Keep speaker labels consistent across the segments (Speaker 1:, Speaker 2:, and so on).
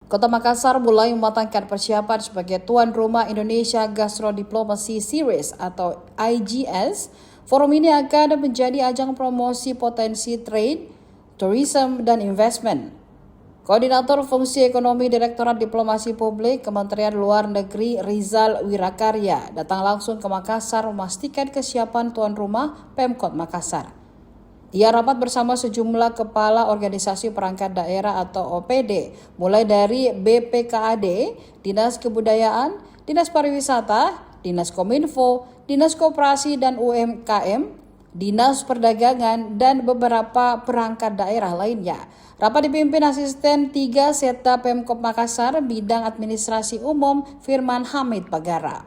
Speaker 1: Kota Makassar mulai mematangkan persiapan sebagai tuan rumah Indonesia Gastro Diplomacy Series atau IGS. Forum ini akan menjadi ajang promosi potensi trade, tourism, dan investment. Koordinator Fungsi Ekonomi Direktorat Diplomasi Publik Kementerian Luar Negeri Rizal Wirakarya datang langsung ke Makassar memastikan kesiapan tuan rumah Pemkot Makassar. Ia rapat bersama sejumlah kepala organisasi perangkat daerah atau OPD, mulai dari BPKAD, Dinas Kebudayaan, Dinas Pariwisata, Dinas Kominfo, Dinas Koperasi dan UMKM, Dinas Perdagangan, dan beberapa perangkat daerah lainnya. Rapat dipimpin Asisten 3 Setda Pemkot Makassar Bidang Administrasi Umum Firman Hamid Bagara.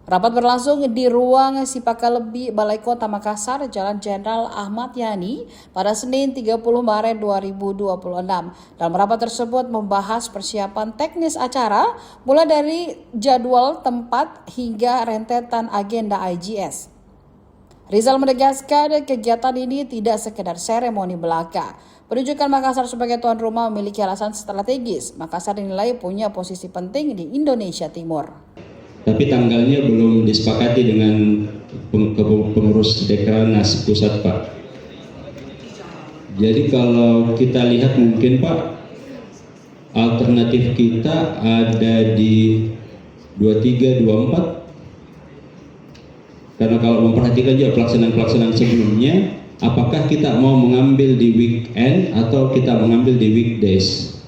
Speaker 1: Rapat berlangsung di ruang Sipakalebi Balai Kota Makassar, Jalan Jenderal Ahmad Yani pada Senin 30 Maret 2026. Dalam rapat tersebut membahas persiapan teknis acara mulai dari jadwal, tempat, hingga rentetan agenda IGS. Rizal menegaskan kegiatan ini tidak sekedar seremoni belaka. Penunjukan Makassar sebagai tuan rumah memiliki alasan strategis. Makassar dinilai punya posisi penting di Indonesia Timur.
Speaker 2: Tapi tanggalnya belum disepakati dengan pengurus Dekrannas pusat, Pak. Jadi kalau kita lihat mungkin, Pak, alternatif kita ada di 23, 24. Karena kalau memperhatikan juga pelaksanaan sebelumnya, apakah kita mau mengambil di weekend atau kita mengambil di weekdays?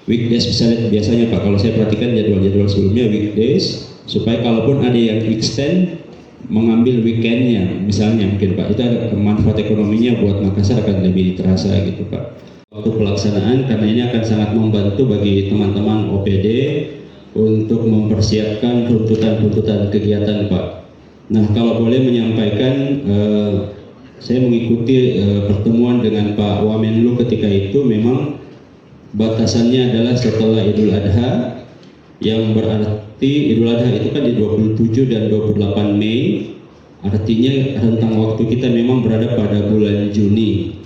Speaker 2: Weekdays biasanya, Pak, kalau saya perhatikan jadwal sebelumnya weekdays, supaya kalaupun ada yang extend mengambil weekendnya misalnya mungkin, Pak, itu ada manfaat ekonominya buat Makassar akan lebih terasa gitu, Pak. Waktu pelaksanaan, karena ini akan sangat membantu bagi teman-teman OPD untuk mempersiapkan tuntutan kegiatan, Pak. Nah, kalau boleh menyampaikan, saya mengikuti pertemuan dengan Pak Wamenlu ketika itu, memang batasannya adalah setelah Idul Adha, yang berarti Idul Adha itu kan di 27 dan 28 Mei, artinya rentang waktu kita memang berada pada bulan Juni.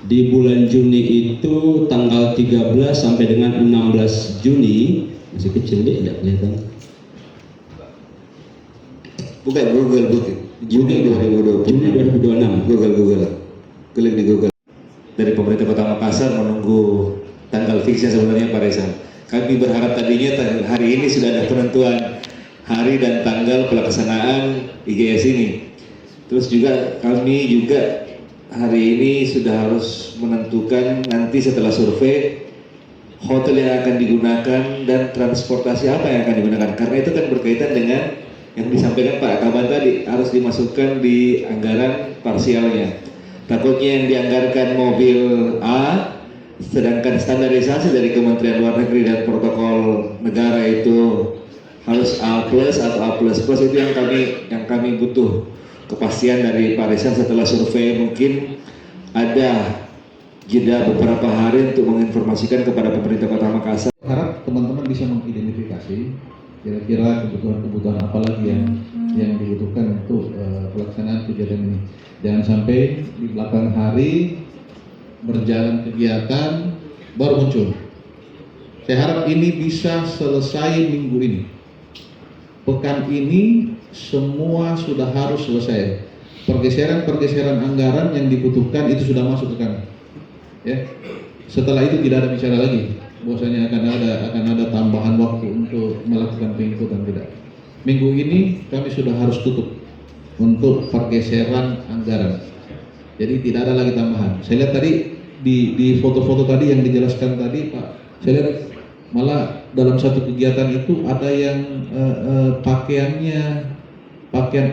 Speaker 2: Di bulan Juni itu tanggal 13 sampai dengan 16 Juni, masih kecil deh, tidak kelihatan.
Speaker 3: Bukan, Google. Juni 2026.
Speaker 2: Juni 2026.
Speaker 3: Google. Klik di Google. Dari pemerintah Kota Makassar menunggu tanggal fixnya sebenarnya, Pak Reza. Kami berharap tadinya hari ini sudah ada penentuan hari dan tanggal pelaksanaan IGS ini. Terus juga kami juga hari ini sudah harus menentukan nanti setelah survei hotel yang akan digunakan dan transportasi apa yang akan digunakan. Karena itu kan berkaitan dengan yang disampaikan Pak Kaban tadi, harus dimasukkan di anggaran parsialnya. Takutnya yang dianggarkan mobil A, sedangkan standarisasi dari Kementerian Luar Negeri dan protokol negara itu harus A+ atau A++, itu yang kami butuh kepastian dari Pak Reza setelah survei. Mungkin ada jeda beberapa hari untuk menginformasikan kepada pemerintah Kota Makassar.
Speaker 4: Harap teman-teman bisa mengidentifikasi kira-kira kebutuhan apa lagi yang dibutuhkan untuk pelaksanaan kegiatan ini. Jangan sampai di belakang hari berjalan kegiatan baru muncul. Saya harap ini bisa selesai minggu ini. Pekan ini semua sudah harus selesai. Pergeseran anggaran yang dibutuhkan itu sudah masuk ke kami. Ya. Setelah itu tidak ada bicara lagi bahwasanya akan ada tambahan waktu untuk melakukan pengikutan, tidak. Minggu ini kami sudah harus tutup untuk pergeseran anggaran. Jadi tidak ada lagi tambahan. Saya lihat tadi di foto-foto tadi yang dijelaskan tadi, Pak, saya lihat malah dalam satu kegiatan itu ada yang pakaian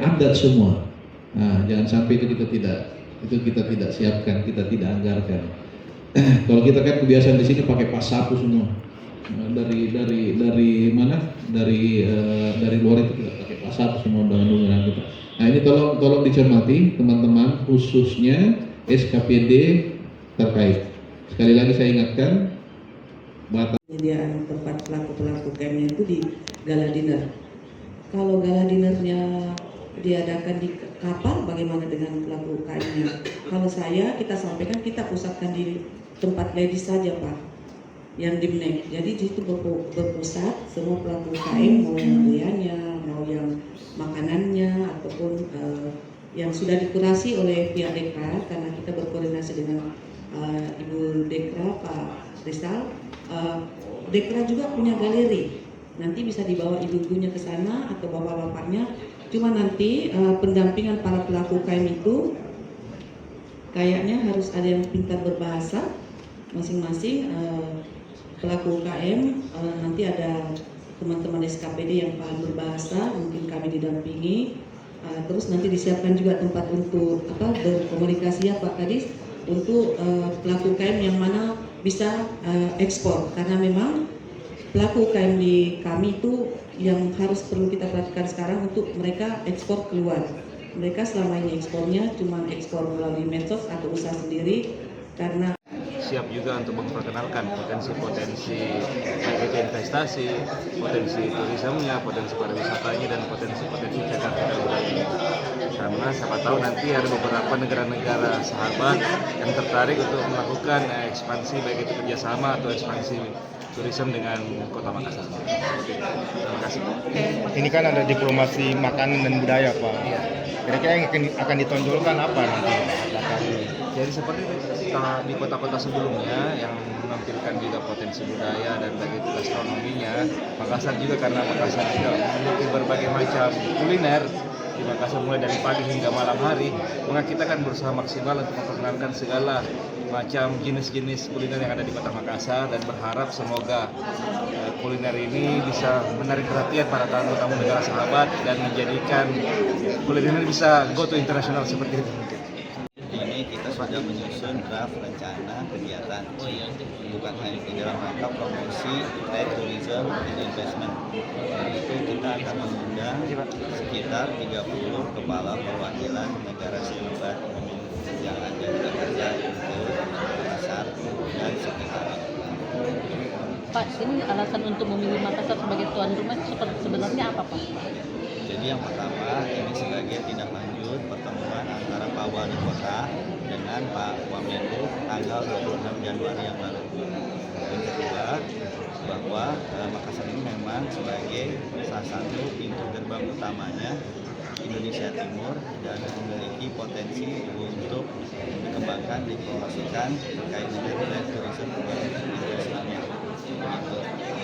Speaker 4: adat semua. Nah, jangan sampai itu kita tidak siapkan, kita tidak anggarkan. Kalau kita kan kebiasaan di sini pakai pas sapu semua. Dari mana? Dari luar itu kita pakai pas sapu semua undangan kita. Nah, ini tolong dicermati teman-teman, khususnya SKPD terkait. Sekali lagi saya ingatkan,
Speaker 5: penyediaan tempat pelaku campnya itu di gala dinner. Kalau gala dinernya diadakan di kapal, bagaimana dengan pelaku UKM-nya? Kalau kita sampaikan kita pusatkan di tempat ladies saja Pak yang di MNEC. Jadi di situ berpusat semua pelaku UKM, mau yang beliannya, mau yang makanannya, ataupun yang sudah dikurasi oleh pihak Dekra, karena kita berkoordinasi dengan Ibu Dekra, Pak Rizal. Dekra juga punya galeri, nanti bisa dibawa ibu-ibunya ke sana atau bapak-bapaknya. Cuma nanti pendampingan para pelaku UKM itu kayaknya harus ada yang pintar berbahasa masing-masing. Pelaku UKM nanti ada teman-teman SKPD yang paham berbahasa, mungkin kami didampingi. Terus nanti disiapkan juga tempat untuk berkomunikasi ya Pak Kadis, untuk pelaku UKM yang mana bisa ekspor, karena memang pelaku UKM di kami itu yang harus perlu kita perhatikan sekarang untuk mereka ekspor keluar. Mereka selama ini ekspornya cuma ekspor melalui medsos atau usaha sendiri, karena
Speaker 6: siap juga untuk memperkenalkan potensi-potensi baik itu investasi, potensi turismenya, potensi pariwisatanya, dan potensi-potensi cagar budaya. Karena siapa tahu nanti ada beberapa negara-negara sahabat yang tertarik untuk melakukan ekspansi baik itu kerjasama atau ekspansi turisme dengan Kota Makassar. Terima kasih Pak.
Speaker 7: Ini kan ada diplomasi makanan dan budaya Pak. Kira-kira yang akan ditonjolkan apa nanti?
Speaker 6: Jadi seperti di kota-kota sebelumnya yang menampilkan juga potensi budaya dan begitu gastronominya, Makassar juga, karena Makassar juga memiliki berbagai macam kuliner di Makassar mulai dari pagi hingga malam hari, maka kita akan berusaha maksimal untuk memperkenalkan segala macam jenis-jenis kuliner yang ada di Kota Makassar, dan berharap semoga kuliner ini bisa menarik perhatian para tamu-tamu negara sahabat dan menjadikan kuliner ini bisa go to internasional seperti itu.
Speaker 8: Ini kita sudah menyusun draft rencana kegiatan, bukan hanya di dalam rangka promosi trade, tourism, and investment. Itu kita akan mengundang sekitar 30 kepala perwakilan negara sahabat yang ada di Jakarta, itu Makassar dan sekitarnya.
Speaker 9: Pak, ini alasan untuk memilih Makassar sebagai tuan rumah sebenarnya apa Pak?
Speaker 8: Jadi yang pertama, ini sebagai tindak lanjut pertemuan antara Pak Wali Kota dengan Pak Wamenlu tanggal 26 Januari yang lalu. Yang kedua, bahwa Makassar ini memang sebagai salah satu pintu gerbang utamanya Indonesia Timur dan memiliki potensi untuk dikembangkan, dipromosikan terkait dengan turisme investasinya.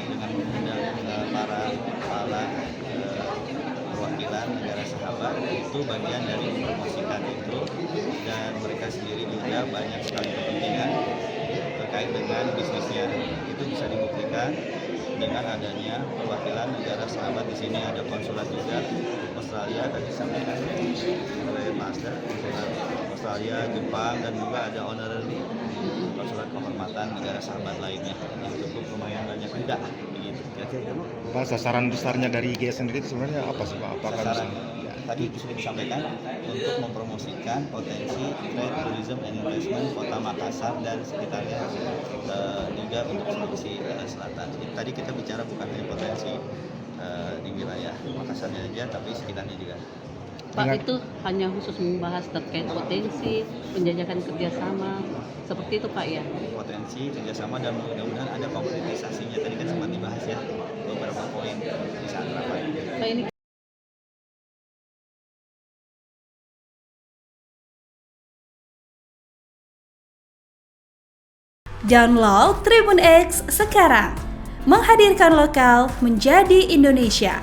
Speaker 8: Dengan mengundang para kepala perwakilan negara sahabat, itu bagian dari mempromosikan itu, dan mereka sendiri juga banyak sekali kepentingan terkait dengan bisnisnya. Itu bisa dibuktikan dengan adanya perwakilan negara sahabat di sini. Ada konsulat juga Australia, tadi disampaikan oleh Master, konsulat Australia, Jepang, dan juga ada honorary konsulat kehormatan negara sahabat lainnya yang cukup lumayan banyak juga. Begitu.
Speaker 7: Pak, sasaran besarnya dari IGS sendiri itu sebenarnya apa sih Pak? Apakah
Speaker 8: sasaran tadi sudah disampaikan untuk mempromosikan potensi trade, tourism, and investment Kota Makassar dan sekitarnya, juga untuk Sulawesi Selatan. Jadi, tadi kita bicara bukan hanya potensi di wilayah Makassarnya aja, tapi sekitarnya juga.
Speaker 9: Pak, itu hanya khusus membahas terkait potensi penjajakan kerjasama seperti itu Pak ya?
Speaker 8: Potensi kerjasama, dan mudah-mudahan ada konkretisasinya. Tadi kan sempat dibahas ya beberapa poin di saat rapat.
Speaker 9: Pak, ini
Speaker 10: Download Tribun X sekarang, menghadirkan lokal menjadi Indonesia.